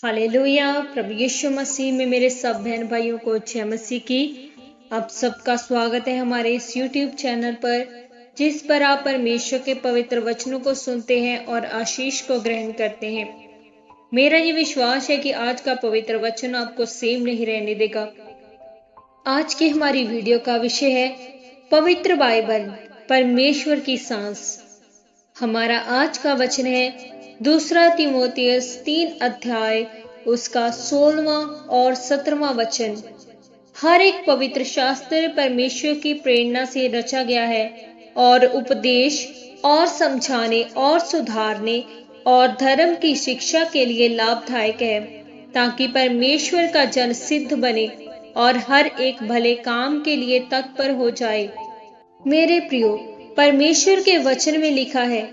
Hallelujah. प्रभु यीशु मसीह में मेरे सब बहन भाइयों को जय मसीह की। आप सबका स्वागत है हमारे इस YouTube चैनल पर, जिस पर आप परमेश्वर के पवित्र वचनों को सुनते हैं और आशीष को ग्रहण करते हैं। मेरा ये विश्वास है कि आज का पवित्र वचन आपको सेम नहीं रहने देगा। आज की हमारी वीडियो का विषय है पवित्र बाइबल, परमेश्वर की सांस। हमारा आज का वचन है 2 तीमुथियुस 3 अध्याय उसका 16वां और 17वां वचन। हर एक पवित्र शास्त्र परमेश्वर की प्रेरणा से रचा गया है और उपदेश और समझाने और सुधारने और धर्म की शिक्षा के लिए लाभदायक है, ताकि परमेश्वर का जन सिद्ध बने और हर एक भले काम के लिए तत्पर हो जाए। मेरे प्रियो, परमेश्वर के वचन में लिखा है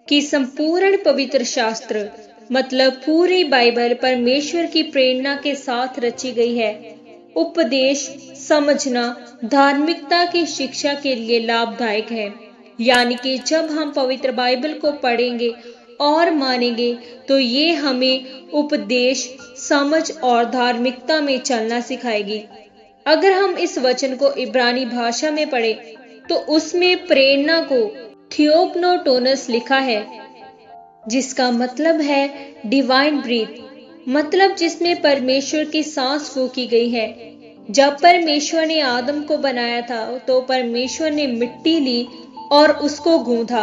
कि संपूर्ण पवित्र शास्त्र मतलब पूरी बाइबल परमेश्वर की प्रेरणा के साथ रची गई है। उपदेश, समझना, धार्मिकता की शिक्षा के लिए लाभदायक है। यानी कि जब हम पवित्र बाइबल को पढ़ेंगे और मानेंगे तो ये हमें उपदेश, समझ और धार्मिकता में चलना सिखाएगी। अगर हम इस वचन को इब्रानी भाषा में पढ़ें तो उसमें प्रेरणा को थियोपनोटोनस लिखा है, जिसका मतलब है डिवाइन ब्रीथ, मतलब जिसमें परमेश्वर की सांस फूंकी गई है। जब परमेश्वर ने आदम को बनाया था तो परमेश्वर ने मिट्टी ली और उसको गूंथा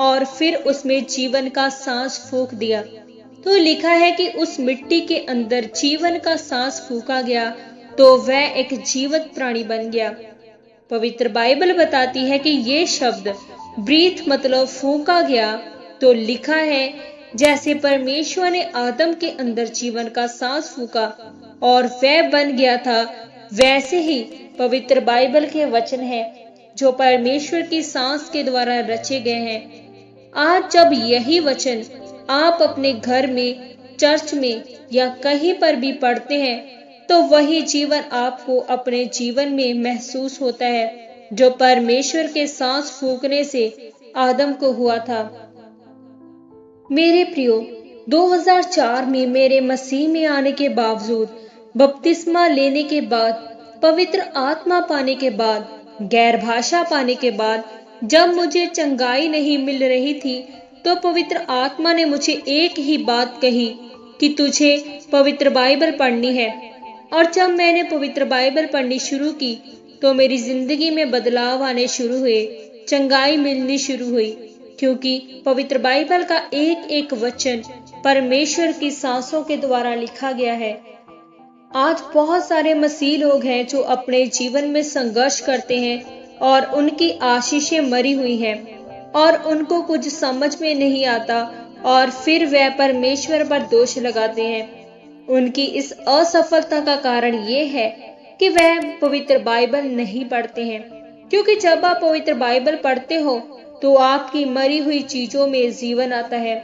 और फिर उसमें जीवन का सांस फूंक दिया। तो लिखा है कि उस मिट्टी के अंदर जीवन का सांस फूंका गया तो वह एक जीवित प्राणी बन गया। पवित्र बाइबल बताती है कि ये शब्द ब्रीथ मतलब फूंका गया, तो लिखा है जैसे परमेश्वर ने आदम के अंदर जीवन का सांस फूंका और वह बन गया था, वैसे ही पवित्र बाइबल के वचन है जो परमेश्वर की सांस के द्वारा रचे गए हैं। आज जब यही वचन आप अपने घर में, चर्च में या कहीं पर भी पढ़ते हैं तो वही जीवन आपको अपने जीवन में महसूस होता है जो परमेश्वर के सांस फूंकने से आदम को हुआ था। मेरे प्रियो, 2004 में मेरे मसीह में आने के बावजूद, बपतिस्मा लेने के बाद, पवित्र आत्मा पाने के बाद, गैर भाषा पाने के बाद, जब मुझे चंगाई नहीं मिल रही थी तो पवित्र आत्मा ने मुझे एक ही बात कही कि तुझे पवित्र बाइबल पढ़नी है। और जब मैंने पवित्र बाइबल पढ़नी शुरू की तो मेरी जिंदगी में बदलाव आने शुरू हुए, चंगाई मिलनी शुरू हुई, क्योंकि पवित्र बाइबल का एक एक वचन परमेश्वर की सांसों के द्वारा लिखा गया है। आज बहुत सारे मसीह लोग हैं जो अपने जीवन में संघर्ष करते हैं और उनकी आशीषें मरी हुई हैं और उनको कुछ समझ में नहीं आता और फिर वह परमेश्वर पर दोष लगाते हैं। उनकी इस असफलता का कारण ये है कि वह पवित्र बाइबल नहीं पढ़ते हैं, क्योंकि जब आप पवित्र बाइबल पढ़ते हो तो आपकी मरी हुई चीजों में जीवन आता है।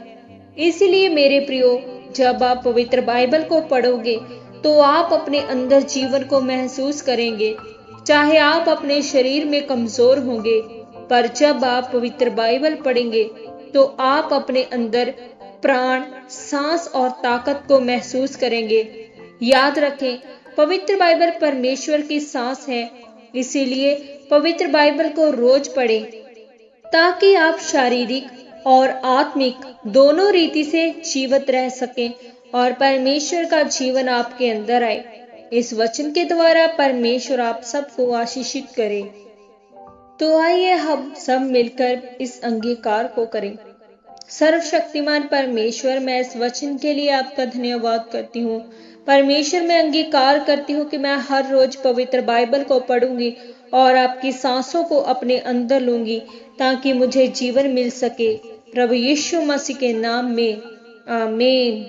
इसीलिए मेरे प्रियो, जब आप पवित्र बाइबल को पढ़ोगे तो आप अपने अंदर जीवन को महसूस करेंगे। चाहे आप अपने शरीर में कमजोर होंगे, पर जब आप पवित्र बाइबल पढ़ेंगे तो आप अपने अंदर प्राण, सांस और ताकत को महसूस करेंगे। याद रखें, पवित्र बाइबल परमेश्वर की सांस है, इसीलिए पवित्र बाइबल को रोज पढ़ें ताकि आप शारीरिक और आत्मिक दोनों रीति से जीवित रह सकें और परमेश्वर का जीवन आपके अंदर आए। इस वचन के द्वारा परमेश्वर आप सबको आशीषित करे। तो आइए हम सब मिलकर इस अंगीकार को करें। सर्वशक्तिमान परमेश्वर, मैं इस वचन के लिए आपका धन्यवाद करती हूँ। परमेश्वर, मैं अंगीकार करती हूँ कि मैं हर रोज पवित्र बाइबल को पढ़ूंगी और आपकी सांसों को अपने अंदर लूंगी ताकि मुझे जीवन मिल सके। प्रभु यीशु मसीह के नाम में, आमीन।